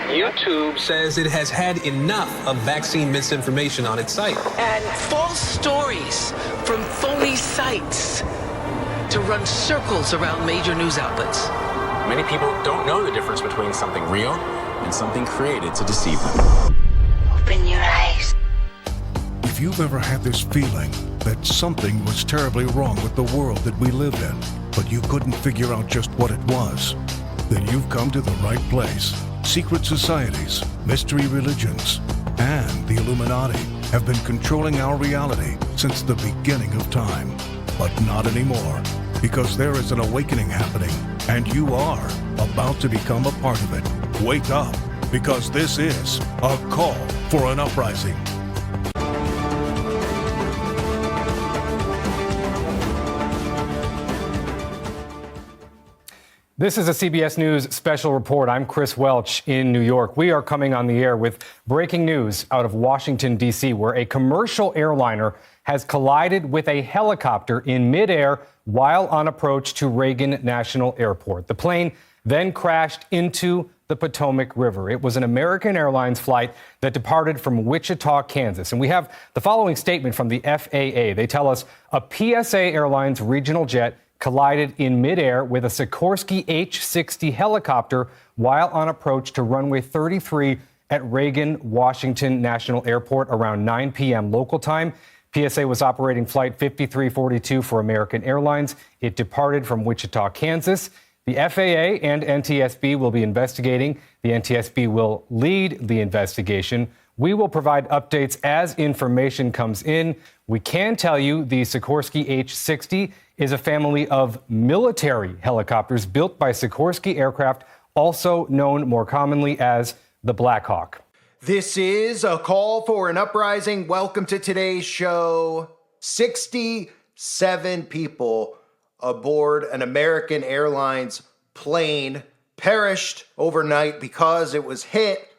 YouTube says it has had enough of vaccine misinformation on its site. And false stories from phony sites to run circles around major news outlets. Many people don't know the difference between something real and something created to deceive them. Open your eyes. If you've ever had this feeling that something was terribly wrong with the world that we live in, but you couldn't figure out just what it was, then you've come to the right place. Secret societies, mystery religions, and the Illuminati have been controlling our reality since the beginning of time. But not anymore, because there is an awakening happening, and you are about to become a part of it. Wake up, because this is a call for an uprising. This is a CBS News special report. I'm Chris Welch in New York. We are coming on the air with breaking news out of Washington, D.C., where a commercial airliner has collided with a helicopter in midair while on approach to Reagan National Airport. The plane then crashed into the Potomac River. It was an American Airlines flight that departed from Wichita, Kansas. And we have the following statement from the FAA. They tell us a PSA Airlines regional jet collided in midair with a Sikorsky H-60 helicopter while on approach to runway 33 at Reagan Washington National Airport around 9 p.m. local time. PSA was operating Flight 5342 for American Airlines. It departed from Wichita, Kansas. The FAA and NTSB will be investigating. The NTSB will lead the investigation. We will provide updates as information comes in. We can tell you the Sikorsky H-60 is a family of military helicopters built by Sikorsky Aircraft, also known more commonly as the Black Hawk. This is a call for an uprising. Welcome to today's show. 67 people aboard an American Airlines plane perished overnight because it was hit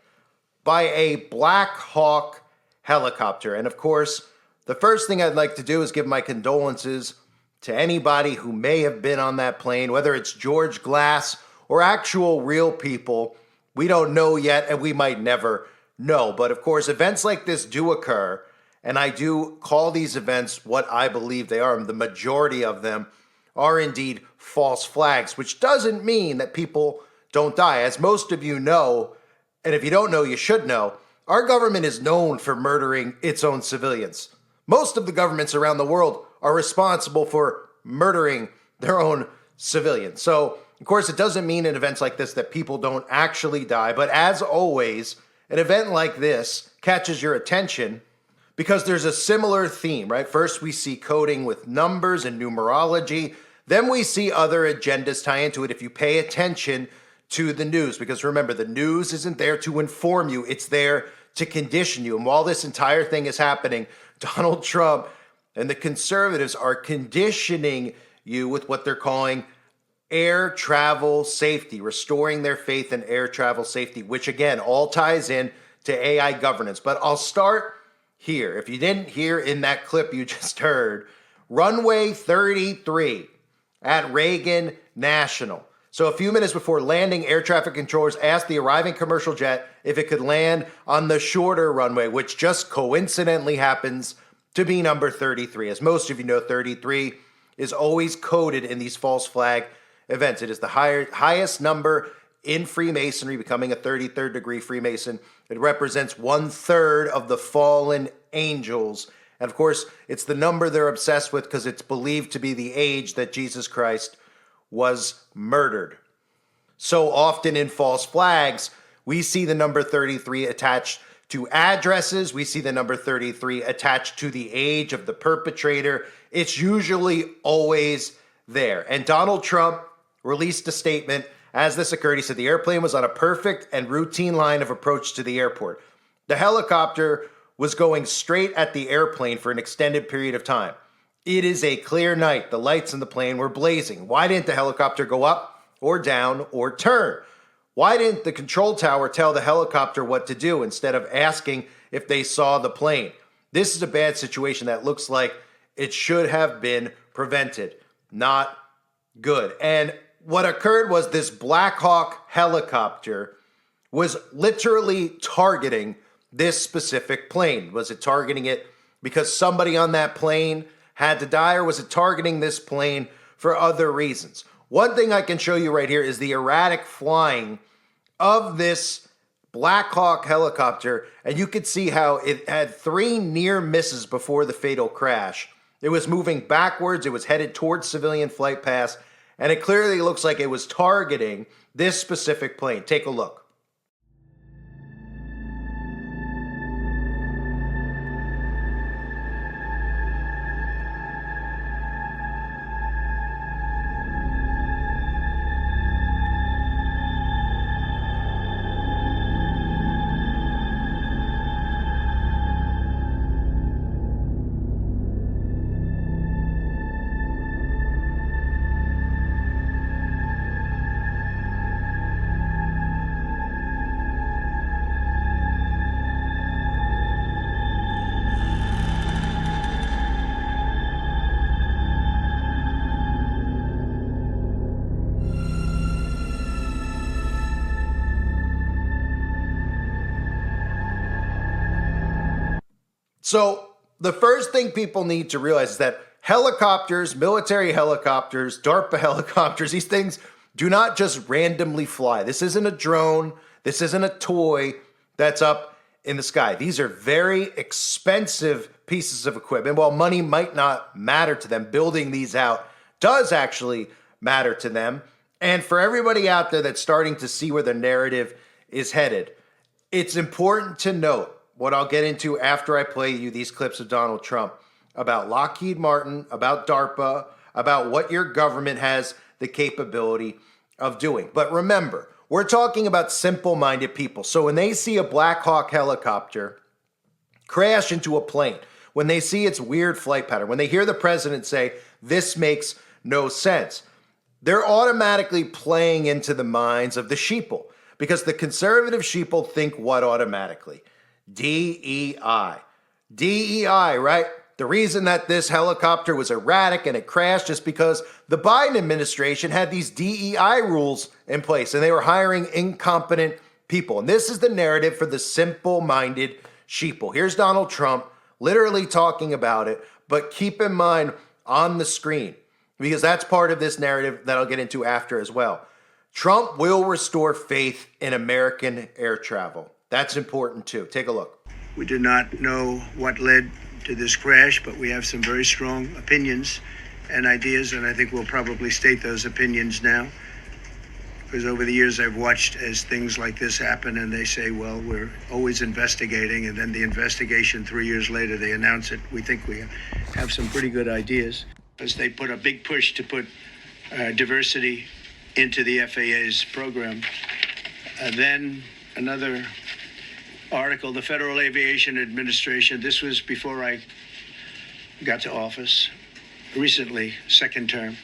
by a Black Hawk helicopter. And of course, the first thing I'd like to do is give my condolences to anybody who may have been on that plane, whether it's George Glass or actual real people. We don't know yet, and we might never know. But of course, events like this do occur, and I do call these events what I believe they are. The majority of them are indeed false flags, which doesn't mean that people don't die. As most of you know, and if you don't know, you should know, our government is known for murdering its own civilians. Most of the governments around the world are responsible for murdering their own civilians. So, of course, it doesn't mean in events like this that people don't actually die. But as always, an event like this catches your attention because there's a similar theme, right? First, we see coding with numbers and numerology. Then we see other agendas tie into it if you pay attention to the news. Because remember, the news isn't there to inform you. It's there to condition you. And while this entire thing is happening, Donald Trump and the conservatives are conditioning you with what they're calling air travel safety, restoring their faith in air travel safety, which again, all ties in to AI governance. But I'll start here. If you didn't hear in that clip you just heard, runway 33 at Reagan National. So a few minutes before landing, air traffic controllers asked the arriving commercial jet if it could land on the shorter runway, which just coincidentally happens to be number 33. As most of you know, 33 is always coded in these false flag events. It is the highest number in Freemasonry, becoming a 33rd degree Freemason. It represents 1/3 of the fallen angels. And of course, it's the number they're obsessed with because it's believed to be the age that Jesus Christ was murdered. So often in false flags, we see the number 33 attached to addresses. We see the number 33 attached to the age of the perpetrator. It's usually always there. And Donald Trump released a statement as this occurred. He said the airplane was on a perfect and routine line of approach to the airport. The helicopter was going straight at the airplane for an extended period of time. It is a clear night. The lights in the plane were blazing. Why didn't the helicopter go up or down or turn? Why didn't the control tower tell the helicopter what to do instead of asking if they saw the plane? This is a bad situation that looks like it should have been prevented. Not good. And what occurred was this Black Hawk helicopter was literally targeting this specific plane. Was it targeting it because somebody on that plane had to die, or was it targeting this plane for other reasons? One thing I can show you right here is the erratic flying of this Black Hawk helicopter, and you could see how it had 3 near misses before the fatal crash. It was moving backwards, it was headed towards civilian flight paths, and it clearly looks like it was targeting this specific plane. Take a look. So the first thing people need to realize is that helicopters, military helicopters, Darpa helicopters, these things do not just randomly fly. This isn't a drone. This isn't a toy that's up in the sky. These are very expensive pieces of equipment. While money might not matter to them, building these out does actually matter to them. And for everybody out there that's starting to see where the narrative is headed, it's important to note what I'll get into after I play you these clips of Donald Trump about Lockheed Martin, about DARPA, about what your government has the capability of doing. But remember, we're talking about simple-minded people. So when they see a Black Hawk helicopter crash into a plane, when they see its weird flight pattern, when they hear the president say, this makes no sense, they're automatically playing into the minds of the sheeple, because the conservative sheeple think what automatically? DEI. DEI, right? The reason that this helicopter was erratic and it crashed is because the Biden administration had these DEI rules in place and they were hiring incompetent people. And this is the narrative for the simple-minded sheeple. Here's Donald Trump literally talking about it, but keep in mind on the screen, because that's part of this narrative that I'll get into after as well. Trump will restore faith in American air travel. That's important too. Take a look. We do not know what led to this crash, but we have some very strong opinions and ideas, and I think we'll probably state those opinions now. Because over the years I've watched as things like this happen, and they say, well, we're always investigating, and then the investigation 3 years later, they announce it. We think we have some pretty good ideas. As they put a big push to put diversity into the FAA's program. And then another article, the Federal Aviation Administration, this was before I got to office, recently, second term.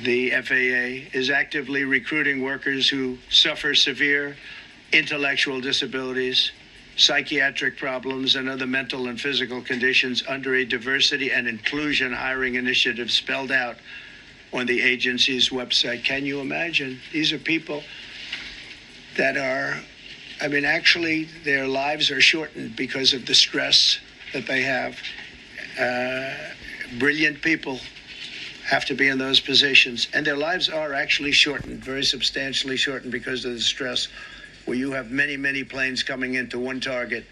The FAA is actively recruiting workers who suffer severe intellectual disabilities, psychiatric problems, and other mental and physical conditions under a diversity and inclusion hiring initiative spelled out on the agency's website. Can you imagine? These are people that are, actually, their lives are shortened because of the stress that they have. Brilliant people have to be in those positions, and their lives are actually shortened, very substantially shortened because of the stress, where you have many, many planes coming into one target.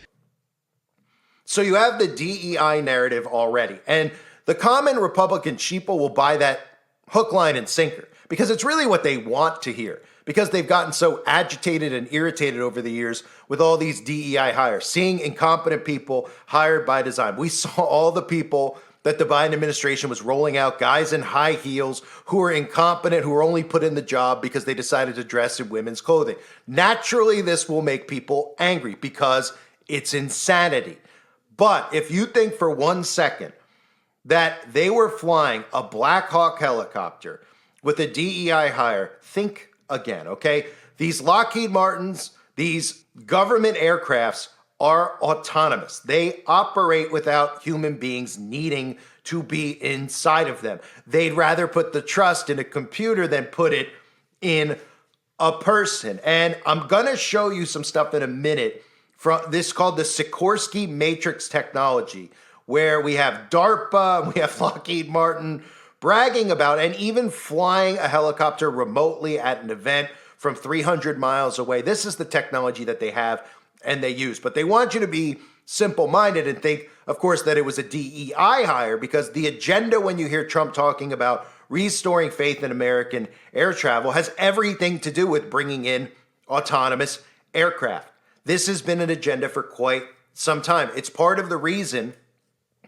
So you have the DEI narrative already, and the common Republican sheeple will buy that hook, line, and sinker, because it's really what they want to hear, because they've gotten so agitated and irritated over the years with all these DEI hires, seeing incompetent people hired by design. We saw all the people that the Biden administration was rolling out, guys in high heels who are incompetent, who are only put in the job because they decided to dress in women's clothing. Naturally, this will make people angry because it's insanity. But if you think for 1 second that they were flying a Black Hawk helicopter with a DEI hire, think again, okay? These Lockheed Martins, these government aircrafts are autonomous. They operate without human beings needing to be inside of them. They'd rather put the trust in a computer than put it in a person. And I'm going to show you some stuff in a minute from this called the Sikorsky Matrix technology, where we have Darpa, we have Lockheed Martin bragging about and even flying a helicopter remotely at an event from 300 miles away. This is the technology that they have and they use. But they want you to be simple-minded and think, of course, that it was a DEI hire, because the agenda when you hear Trump talking about restoring faith in American air travel has everything to do with bringing in autonomous aircraft. This has been an agenda for quite some time. It's part of the reason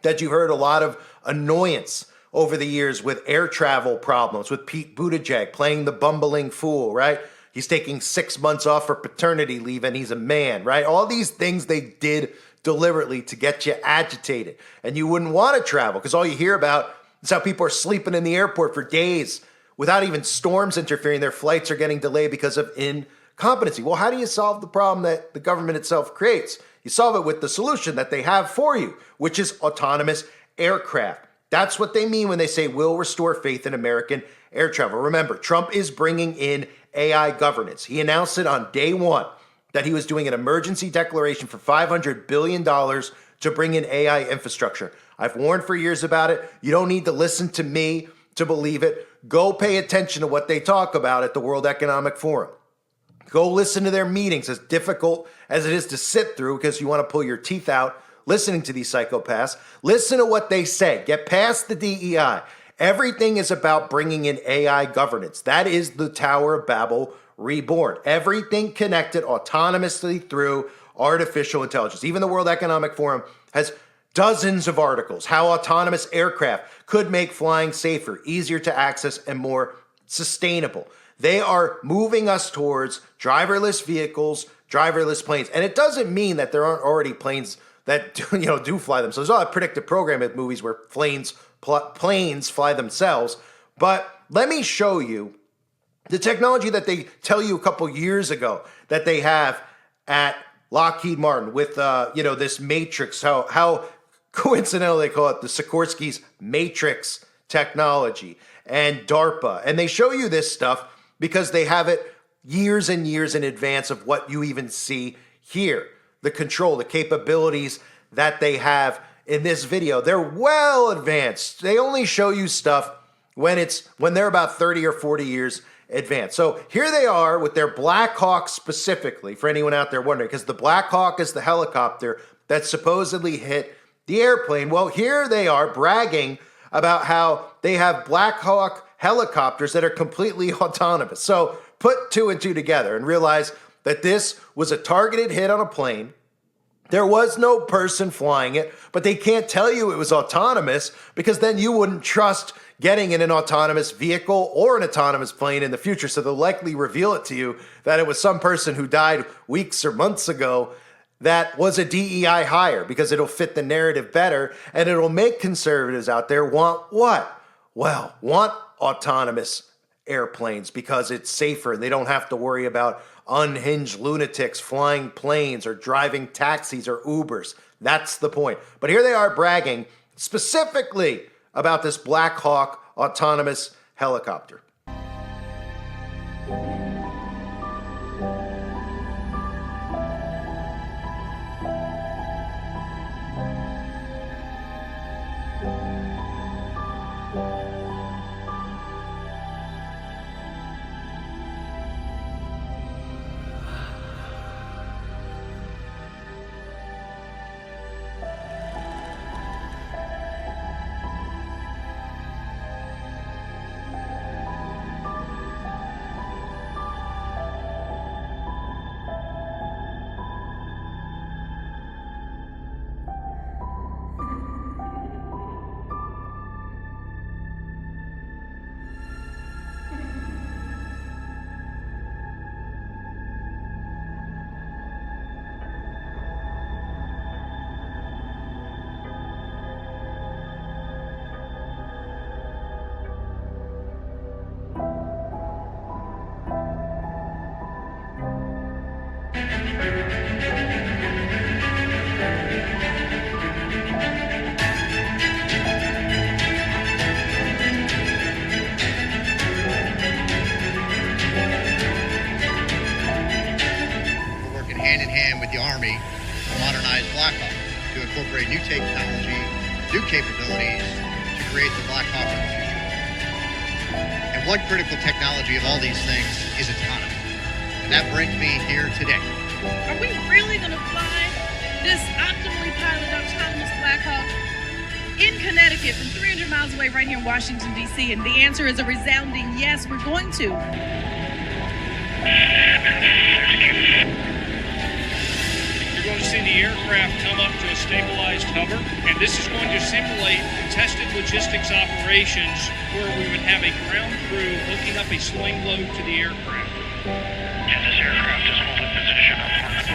that you've heard a lot of annoyance over the years with air travel problems, with Pete Buttigieg playing the bumbling fool, right? He's taking 6 months off for paternity leave and he's a man, right? All these things they did deliberately to get you agitated. And you wouldn't want to travel because all you hear about is how people are sleeping in the airport for days without even storms interfering. Their flights are getting delayed because of incompetency. Well, how do you solve the problem that the government itself creates? You solve it with the solution that they have for you, which is autonomous aircraft. That's what they mean when they say we'll restore faith in American air travel. Remember, Trump is bringing in AI governance. He announced it on day one that he was doing an emergency declaration for $500 billion to bring in AI infrastructure. I've warned for years about it. You don't need to listen to me to believe it. Go pay attention to what they talk about at the World Economic Forum. Go listen to their meetings, as difficult as it is to sit through because you want to pull your teeth out listening to these psychopaths. Listen to what they say. Get past the DEI. Everything is about bringing in AI governance. That is the Tower of Babel reborn. Everything connected autonomously through artificial intelligence. Even the World Economic Forum has dozens of articles how autonomous aircraft could make flying safer, easier to access, and more sustainable. They are moving us towards driverless vehicles, driverless planes. And it doesn't mean that there aren't already planes that do fly themselves. There's all that predictive programming movies where planes fly themselves. But let me show you the technology that they tell you a couple years ago that they have at Lockheed Martin with this matrix, how coincidental they call it the Sikorsky's matrix technology, and Darpa. And they show you this stuff because they have it years and years in advance of what you even see here. The control, the capabilities that they have in this video, they're well advanced. They only show you stuff when they're about 30 or 40 years advanced. So here they are with their Black Hawk specifically, for anyone out there wondering, because the Black Hawk is the helicopter that supposedly hit the airplane. Well, here they are bragging about how they have Black Hawk helicopters that are completely autonomous. So put two and two together and realize that this was a targeted hit on a plane. There was no person flying it, but they can't tell you it was autonomous because then you wouldn't trust getting in an autonomous vehicle or an autonomous plane in the future. So they'll likely reveal it to you that it was some person who died weeks or months ago that was a DEI hire because it'll fit the narrative better and it'll make conservatives out there want what? Well, want autonomous airplanes because it's safer and they don't have to worry about unhinged lunatics flying planes or driving taxis or Ubers. That's the point. But here they are bragging specifically about this Black Hawk autonomous helicopter. hand in hand with the Army to modernize Black Hawk, to incorporate new technology, new capabilities to create the Black Hawk of the future. And one critical technology of all these things is autonomy. And that brings me here today. Are we really going to fly this optimally piloted autonomous Black Hawk in Connecticut from 300 miles away right here in Washington, D.C.? And the answer is a resounding yes, we're going to. You're going to see the aircraft come up to a stabilized hover, and this is going to simulate contested logistics operations where we would have a ground crew hooking up a sling load to the aircraft. And this aircraft is holding position up for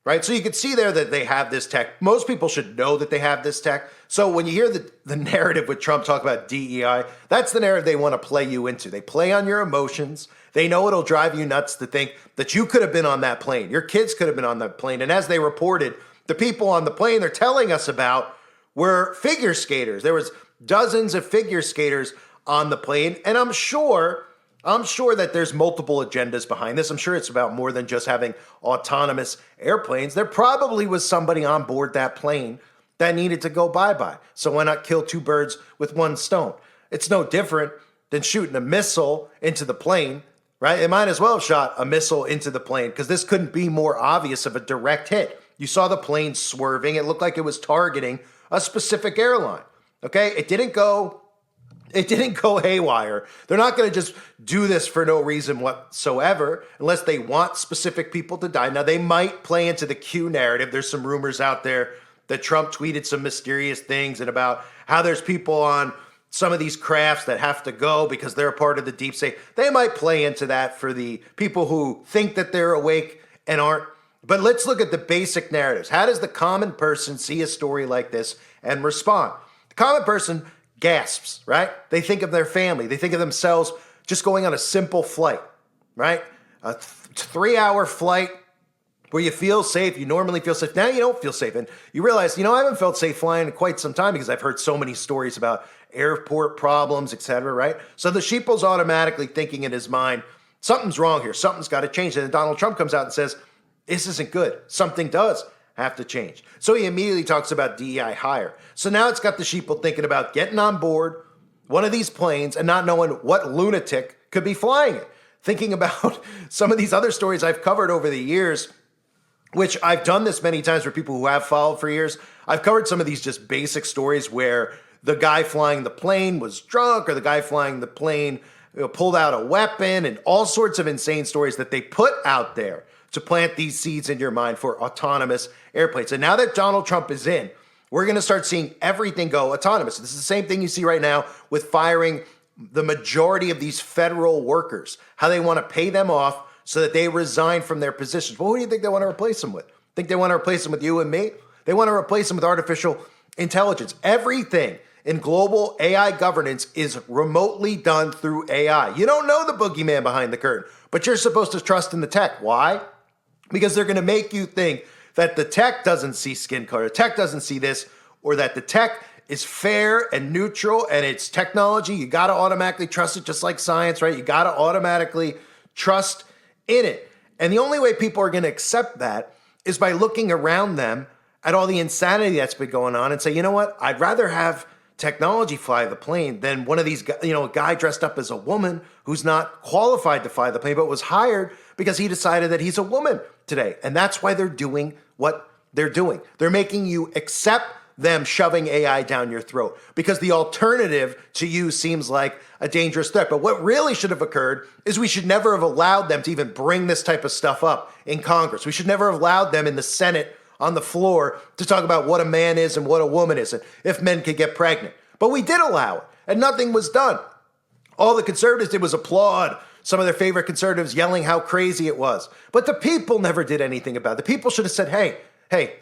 Right? So you can see there that they have this tech. Most people should know that they have this tech. So when you hear the narrative with Trump talk about DEI, that's the narrative they want to play you into. They play on your emotions. They know it'll drive you nuts to think that you could have been on that plane. Your kids could have been on that plane. And as they reported, the people on the plane they're telling us about were figure skaters. There was dozens of figure skaters on the plane. And I'm sure that there's multiple agendas behind this. I'm sure it's about more than just having autonomous airplanes. There probably was somebody on board that plane that needed to go bye-bye. So why not kill two birds with one stone? It's no different than shooting a missile into the plane, right? It might as well have shot a missile into the plane because this couldn't be more obvious of a direct hit. You saw the plane swerving. It looked like it was targeting a specific airline, okay? It didn't go haywire. They're not going to just do this for no reason whatsoever unless they want specific people to die. Now, they might play into the Q narrative. There's some rumors out there that Trump tweeted some mysterious things and about how there's people on some of these crafts that have to go because they're a part of the deep state. They might play into that for the people who think that they're awake and aren't. But let's look at the basic narratives. How does the common person see a story like this and respond? The common person gasps, right? They think of their family. They think of themselves just going on a simple flight, right? A 3-hour flight where you feel safe. You normally feel safe. Now you don't feel safe. And you realize, I haven't felt safe flying in quite some time because I've heard so many stories about airport problems, et cetera, right? So the sheeple's automatically thinking in his mind, something's wrong here. Something's got to change. And then Donald Trump comes out and says, this isn't good. Something does have to change. So he immediately talks about DEI hire. So now it's got the sheeple thinking about getting on board one of these planes and not knowing what lunatic could be flying it. Thinking about some of these other stories I've covered over the years, which I've done this many times for people who have followed for years. I've covered some of these just basic stories where the guy flying the plane was drunk or the guy flying the plane pulled out a weapon and all sorts of insane stories that they put out there to plant these seeds in your mind for autonomous airplanes. And now that Donald Trump is in, we're going to start seeing everything go autonomous. This is the same thing you see right now with firing the majority of these federal workers, how they want to pay them off so that they resign from their positions. Well, who do you think they want to replace them with? Think they want to replace them with you and me? They want to replace them with artificial intelligence. Everything in global AI governance is remotely done through AI. You don't know the boogeyman behind the curtain, but you're supposed to trust in the tech. Why? Because they're going to make you think that the tech doesn't see skin color, the tech doesn't see this, or that the tech is fair and neutral and it's technology. You got to automatically trust it, just like science, right? You got to automatically trust in it. And the only way people are going to accept that is by looking around them at all the insanity that's been going on and say, you know what? I'd rather have technology fly the plane than one of these, a guy dressed up as a woman who's not qualified to fly the plane, but was hired because he decided that he's a woman today. And that's why they're doing what they're doing. They're making you accept them shoving AI down your throat because the alternative to you seems like a dangerous threat. But what really should have occurred is we should never have allowed them to even bring this type of stuff up in Congress. We should never have allowed them in the Senate on the floor to talk about what a man is and what a woman is and if men could get pregnant. But we did allow it and nothing was done. All the conservatives did was applaud some of their favorite conservatives yelling how crazy it was. But the people never did anything about it. The people should have said, hey,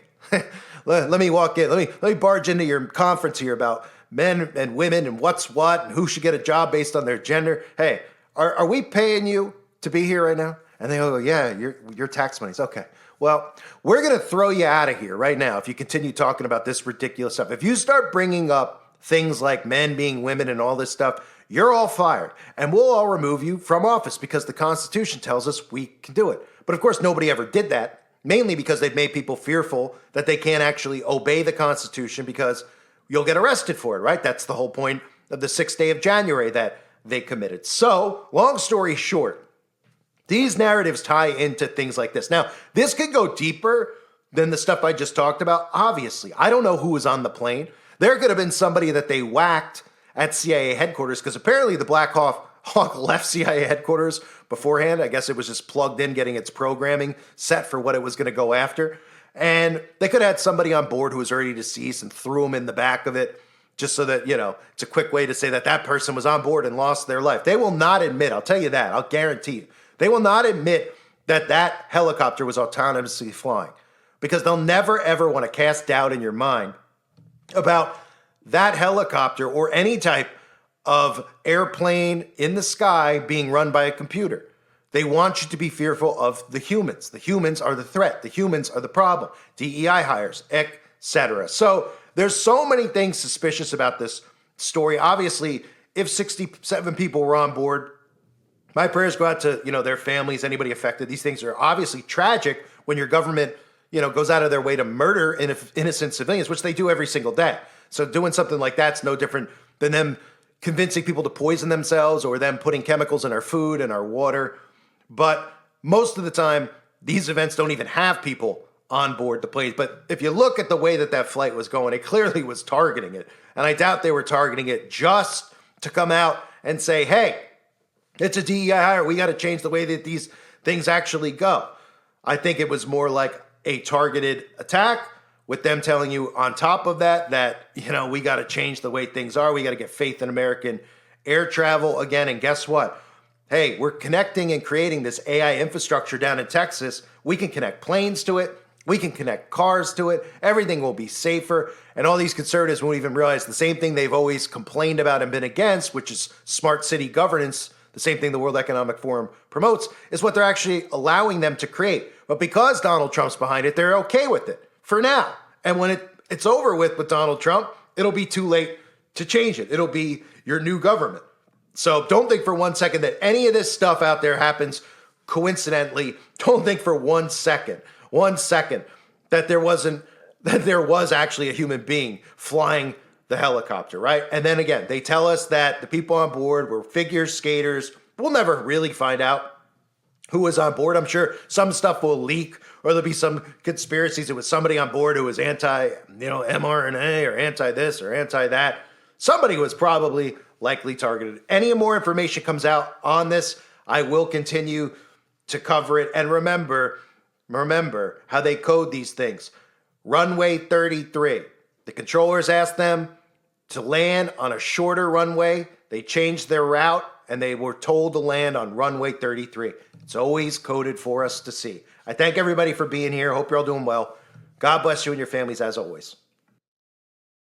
let me walk in. Let me barge into your conference here about men and women and what's what and who should get a job based on their gender. Hey, are we paying you to be here right now? And they go, yeah, your tax money's okay. Well, we're going to throw you out of here right now if you continue talking about this ridiculous stuff. If you start bringing up things like men being women and all this stuff, you're all fired. And we'll all remove you from office because the Constitution tells us we can do it. But of course, nobody ever did that, mainly because they've made people fearful that they can't actually obey the Constitution because you'll get arrested for it, right? That's the whole point of the 6th day of January that they committed. So, long story short, these narratives tie into things like this. Now, this could go deeper than the stuff I just talked about. Obviously, I don't know who was on the plane. There could have been somebody that they whacked at CIA headquarters because apparently the Black Hawk left CIA headquarters beforehand. I guess it was just plugged in, getting its programming set for what it was going to go after. And they could have had somebody on board who was already deceased and threw him in the back of it just so that, it's a quick way to say that that person was on board and lost their life. They will not admit, I'll tell you that, I'll guarantee you, they will not admit that that helicopter was autonomously flying because they'll never, ever want to cast doubt in your mind about that helicopter or any type of airplane in the sky being run by a computer. They want you to be fearful of the humans. The humans are the threat. The humans are the problem. DEI hires, etc. So there's so many things suspicious about this story. Obviously, if 67 people were on board, my prayers go out to, their families, anybody affected. These things are obviously tragic when your government, goes out of their way to murder innocent civilians, which they do every single day. So doing something like that's no different than them convincing people to poison themselves or them putting chemicals in our food and our water. But most of the time, these events don't even have people on board the planes. But if you look at the way that flight was going, it clearly was targeting it. And I doubt they were targeting it just to come out and say, hey, it's a DEI hire. We got to change the way that these things actually go. I think it was more like a targeted attack with them telling you on top of that, we got to change the way things are. We got to get faith in American air travel again. And guess what? Hey, we're connecting and creating this AI infrastructure down in Texas. We can connect planes to it. We can connect cars to it. Everything will be safer. And all these conservatives won't even realize the same thing they've always complained about and been against, which is smart city governance. The same thing the World Economic Forum promotes is what they're actually allowing them to create. But because Donald Trump's behind it, they're okay with it for now. And when it's over with Donald Trump, it'll be too late to change it. It'll be your new government. So don't think for 1 second that any of this stuff out there happens coincidentally. Don't think for 1 second that there was actually a human being flying the helicopter, right? And then again, they tell us that the people on board were figure skaters. We'll never really find out who was on board. I'm sure some stuff will leak or there'll be some conspiracies. It was somebody on board who was anti, mRNA or anti this or anti that. Somebody was probably likely targeted. Any more information comes out on this, I will continue to cover it. And remember how they code these things. Runway 33. The controllers asked them to land on a shorter runway. They changed their route and they were told to land on runway 33. It's always coded for us to see. I thank everybody for being here. Hope you're all doing well. God bless you and your families as always.